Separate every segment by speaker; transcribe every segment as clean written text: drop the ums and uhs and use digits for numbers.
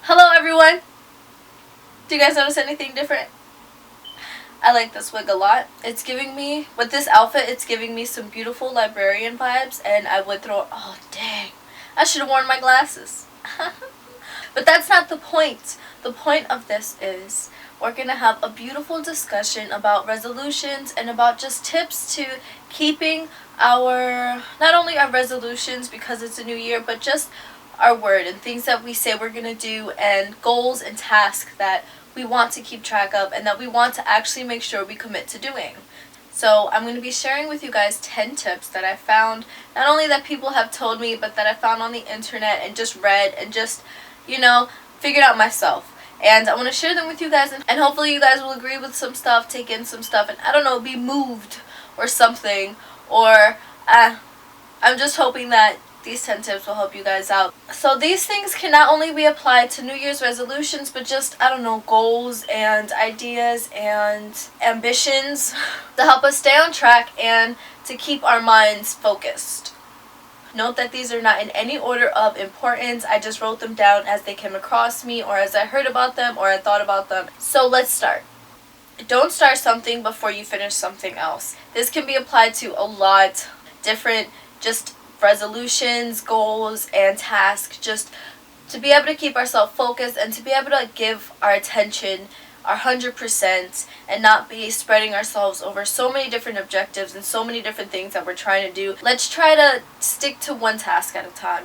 Speaker 1: Hello everyone! Do you guys notice anything different? I like this wig a lot. It's giving me, with this outfit, it's giving me some beautiful librarian vibes, and I would throw, oh dang, I should have worn my glasses. But that's not the point. The point of this is we're going to have a beautiful discussion about resolutions and about just tips to keeping our, not only our resolutions because it's a new year, but just our word and things that we say we're going to do and goals and tasks that we want to keep track of and that we want to actually make sure we commit to doing. So I'm going to be sharing with you guys 10 tips that I found, not only that people have told me, but that I found on the internet and just read and just, figured out myself. And I want to share them with you guys, and hopefully you guys will agree with some stuff, take in some stuff, and I don't know, be moved or something. Or I'm just hoping that these 10 tips will help you guys out. So these things can not only be applied to New Year's resolutions, but just, goals and ideas and ambitions to help us stay on track and to keep our minds focused. Note that these are not in any order of importance. I just wrote them down as they came across me or as I heard about them or I thought about them. So let's start. Don't start something before you finish something else. This can be applied to a lot different just resolutions, goals, and tasks, just to be able to keep ourselves focused and to be able to give our attention our 100% and not be spreading ourselves over so many different objectives and so many different things that we're trying to do. Let's try to stick to one task at a time,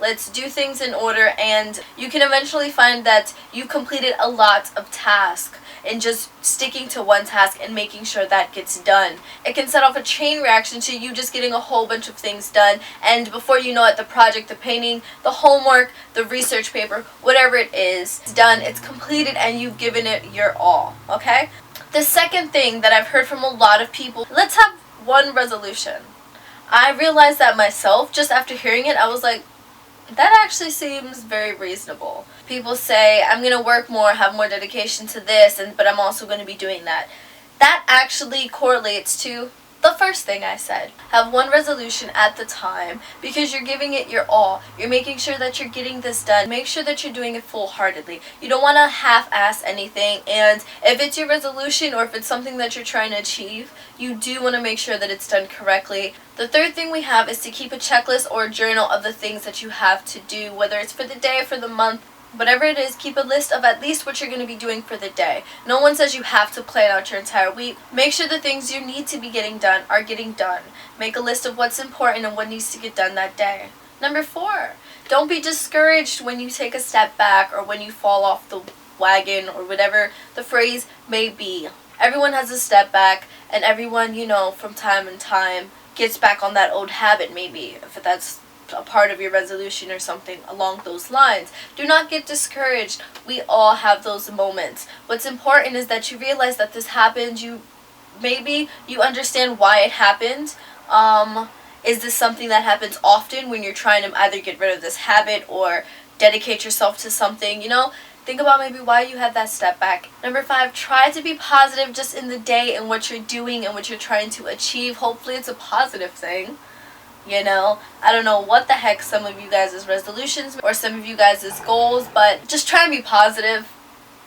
Speaker 1: Let's do things in order, and you can eventually find that you completed a lot of tasks and just sticking to one task and making sure that gets done. It can set off a chain reaction to you just getting a whole bunch of things done, and before you know it, the project, the painting, the homework, the research paper, whatever it is, it's done, it's completed, and you've given it your all, okay? The second thing that I've heard from a lot of people, let's have one resolution. I realized that myself, just after hearing it, I was like, that actually seems very reasonable. People say, I'm going to work more, have more dedication to this, but I'm also going to be doing that. That actually correlates to the first thing I said. Have one resolution at the time because you're giving it your all. You're making sure that you're getting this done. Make sure that you're doing it full-heartedly. You don't want to half-ass anything, and if it's your resolution or if it's something that you're trying to achieve, you do want to make sure that it's done correctly. The third thing we have is to keep a checklist or a journal of the things that you have to do, whether it's for the day or for the month. Whatever it is, keep a list of at least what you're going to be doing for the day. No one says you have to plan out your entire week. Make sure the things you need to be getting done are getting done. Make a list of what's important and what needs to get done that day. Number 4, don't be discouraged when you take a step back or when you fall off the wagon or whatever the phrase may be. Everyone has a step back, and everyone, from time to time gets back on that old habit, maybe, if that's a part of your resolution or something along those lines. Do not get discouraged. We all have those moments. What's important is that you realize that this happened. Maybe you understand why it happened. Is this something that happens often when you're trying to either get rid of this habit or dedicate yourself to something? Think about maybe why you had that step back. Number 5, try to be positive just in the day and what you're doing and what you're trying to achieve. Hopefully it's a positive thing. I don't know what the heck some of you guys' resolutions or some of you guys' goals, but just try and be positive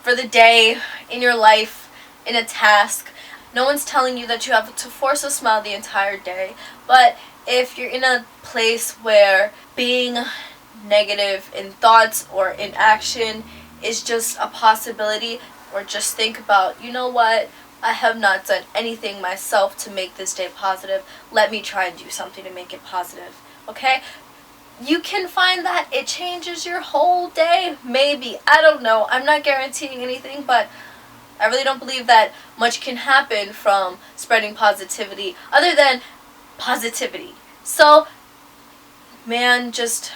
Speaker 1: for the day, in your life, in a task. No one's telling you that you have to force a smile the entire day, but if you're in a place where being negative in thoughts or in action is just a possibility, or just think about, I have not done anything myself to make this day positive. Let me try and do something to make it positive. Okay? You can find that it changes your whole day. Maybe. I don't know. I'm not guaranteeing anything, but I really don't believe that much can happen from spreading positivity other than positivity. So, man, just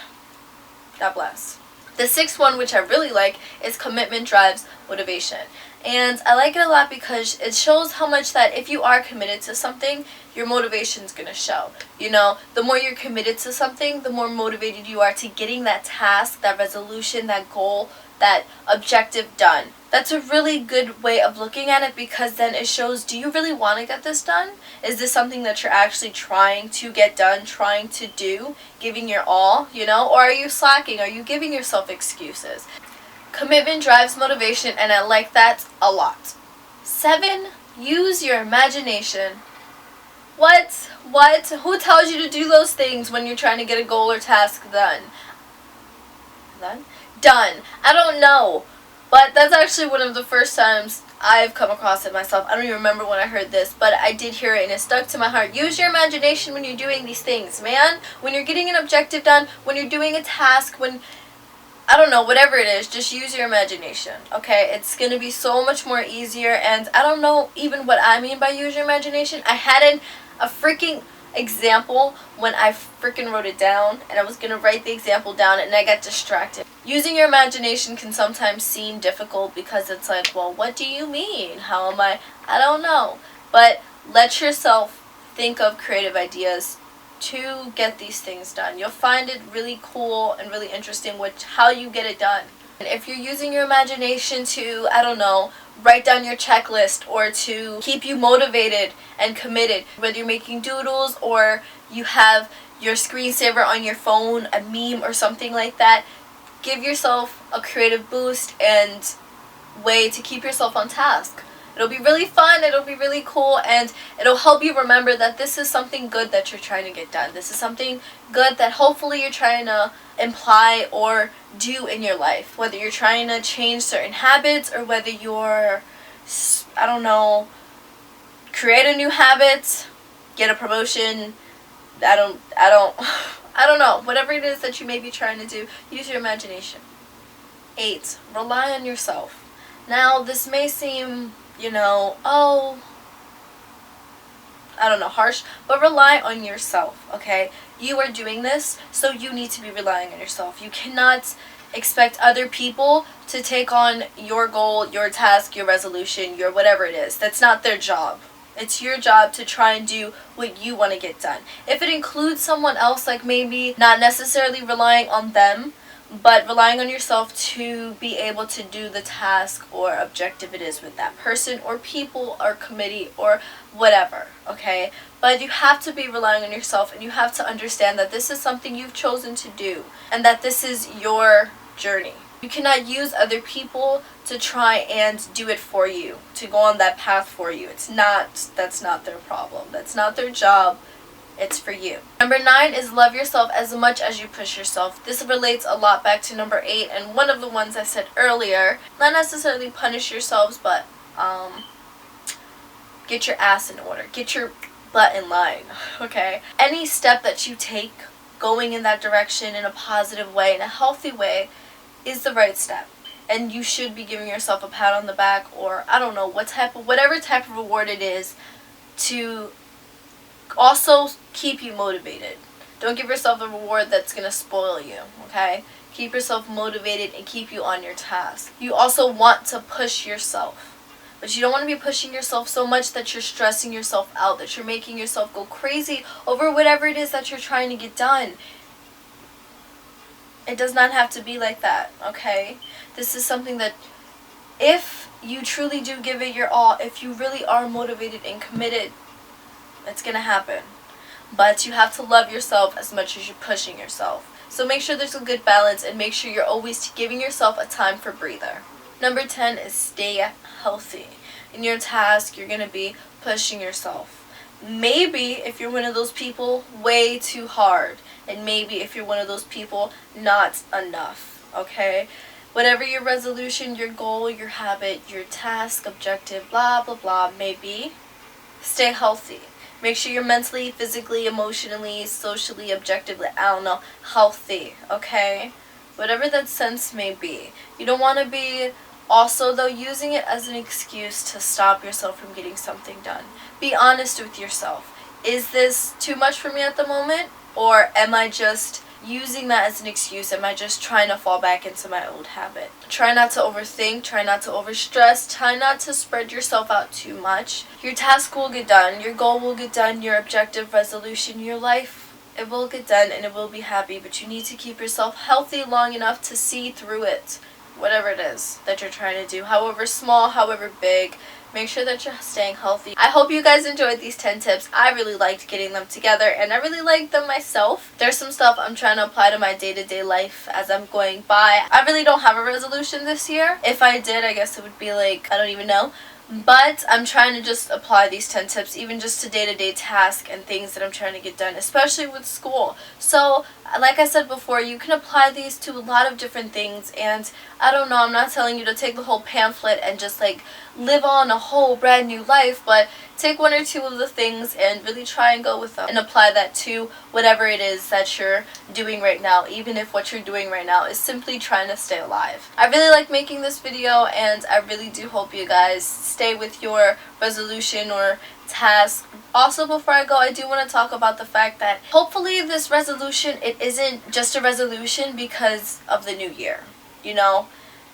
Speaker 1: God bless. The 6th one, which I really like, is commitment drives motivation. And I like it a lot because it shows how much that if you are committed to something, your motivation's going to show. The more you're committed to something, the more motivated you are to getting that task, that resolution, that goal, that objective done. That's a really good way of looking at it because then it shows, do you really want to get this done? Is this something that you're actually trying to get done, trying to do, giving your all, or are you slacking? Are you giving yourself excuses? Commitment drives motivation, and I like that a lot. 7, use your imagination. What? Who tells you to do those things when you're trying to get a goal or task done? Done. I don't know. But that's actually one of the first times I've come across it myself. I don't even remember when I heard this, but I did hear it and it stuck to my heart. Use your imagination when you're doing these things, man. When you're getting an objective done, when you're doing a task, when, I don't know, whatever it is, just use your imagination, okay? It's going to be so much more easier, and I don't know even what I mean by use your imagination. I had a freaking example when I freaking wrote it down, and I was going to write the example down, and I got distracted. Using your imagination can sometimes seem difficult because it's like, well, what do you mean? How am I don't know. But let yourself think of creative ideas to get these things done. You'll find it really cool and really interesting how you get it done. And if you're using your imagination to, I don't know, write down your checklist or to keep you motivated and committed, whether you're making doodles or you have your screensaver on your phone, a meme or something like that, give yourself a creative boost and way to keep yourself on task. It'll be really fun, it'll be really cool, and it'll help you remember that this is something good that you're trying to get done. This is something good that hopefully you're trying to imply or do in your life. Whether you're trying to change certain habits or whether you're, I don't know, create a new habit, get a promotion, I don't know. Whatever it is that you may be trying to do, use your imagination. 8, rely on yourself. Now, this may seem, harsh, but rely on yourself, okay? You are doing this, so you need to be relying on yourself. You cannot expect other people to take on your goal, your task, your resolution, your whatever it is. That's not their job. It's your job to try and do what you want to get done. If it includes someone else, like maybe not necessarily relying on them, but relying on yourself to be able to do the task or objective it is with that person or people or committee or whatever, okay? But you have to be relying on yourself, and you have to understand that this is something you've chosen to do and that this is your journey. You cannot use other people to try and do it for you, to go on that path for you. That's not their problem. That's not their job. It's for you. Number 9 is love yourself as much as you push yourself. This relates a lot back to number 8 and one of the ones I said earlier. Not necessarily punish yourselves, but get your ass in order. Get your butt in line, okay? Any step that you take going in that direction in a positive way, in a healthy way, is the right step. And you should be giving yourself a pat on the back, or I don't know whatever type of reward it is, to also keep you motivated. Don't give yourself a reward that's going to spoil you, okay? Keep yourself motivated and keep you on your task. You also want to push yourself, but you don't want to be pushing yourself so much that you're stressing yourself out, that you're making yourself go crazy over whatever it is that you're trying to get done. It does not have to be like that, okay? This is something that if you truly do give it your all, if you really are motivated and committed, it's going to happen. But you have to love yourself as much as you're pushing yourself. So make sure there's a good balance and make sure you're always giving yourself a time for breather. Number 10 is stay healthy. In your task, you're going to be pushing yourself. Maybe if you're one of those people, way too hard. And maybe if you're one of those people, not enough. Okay? Whatever your resolution, your goal, your habit, your task, objective, blah, blah, blah may be, stay healthy. Make sure you're mentally, physically, emotionally, socially, objectively, healthy, okay? Whatever that sense may be. You don't want to be also, though, using it as an excuse to stop yourself from getting something done. Be honest with yourself. Is this too much for me at the moment? Or am I just using that as an excuse? Am I just trying to fall back into my old habit? Try not to overthink, try not to overstress, try not to spread yourself out too much. Your task will get done, your goal will get done, your objective, resolution, your life, it will get done and it will be happy, but you need to keep yourself healthy long enough to see through it. whatever it is that you're trying to do, however small, however big. Make sure that you're staying healthy. I hope you guys enjoyed these 10 tips. I really liked getting them together, and I really liked them myself. There's some stuff I'm trying to apply to my day-to-day life as I'm going by. I really don't have a resolution this year. If I did, I guess it would be like, I don't even know. But I'm trying to just apply these 10 tips even just to day-to-day tasks and things that I'm trying to get done, especially with school. So, like I said before, you can apply these to a lot of different things, and I don't know, I'm not telling you to take the whole pamphlet and just like live on a whole brand new life, but take one or two of the things and really try and go with them and apply that to whatever it is that you're doing right now, even if what you're doing right now is simply trying to stay alive. I really like making this video, and I really do hope you guys stay with your resolution or task. Also, before I go, I do want to talk about the fact that hopefully this resolution, it isn't just a resolution because of the new year, you know,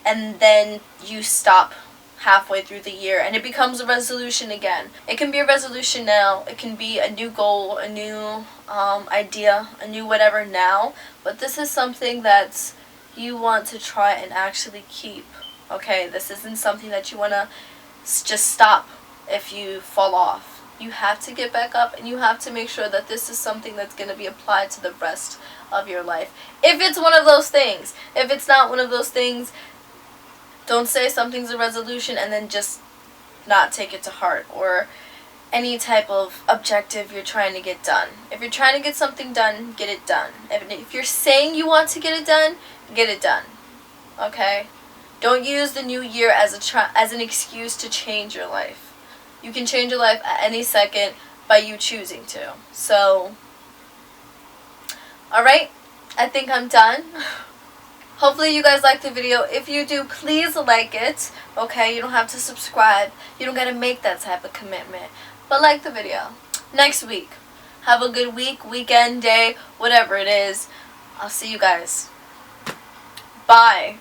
Speaker 1: and then you stop halfway through the year and it becomes a resolution again. It can be a resolution now, it can be a new goal, a new idea, a new whatever now, but this is something that you want to try and actually keep. Okay, this isn't something that you want to just stop if you fall off. You have to get back up, and you have to make sure that this is something that's going to be applied to the rest of your life. If it's one of those things. If it's not one of those things, don't say something's a resolution and then just not take it to heart, or any type of objective you're trying to get done. If you're trying to get something done, get it done. If you're saying you want to get it done, get it done. Okay? Don't use the new year as an excuse to change your life. You can change your life at any second by you choosing to. So, alright, I think I'm done. Hopefully you guys liked the video. If you do, please like it. Okay, you don't have to subscribe. You don't gotta make that type of commitment. But like the video. Next week, have a good week, weekend, day, whatever it is. I'll see you guys. Bye.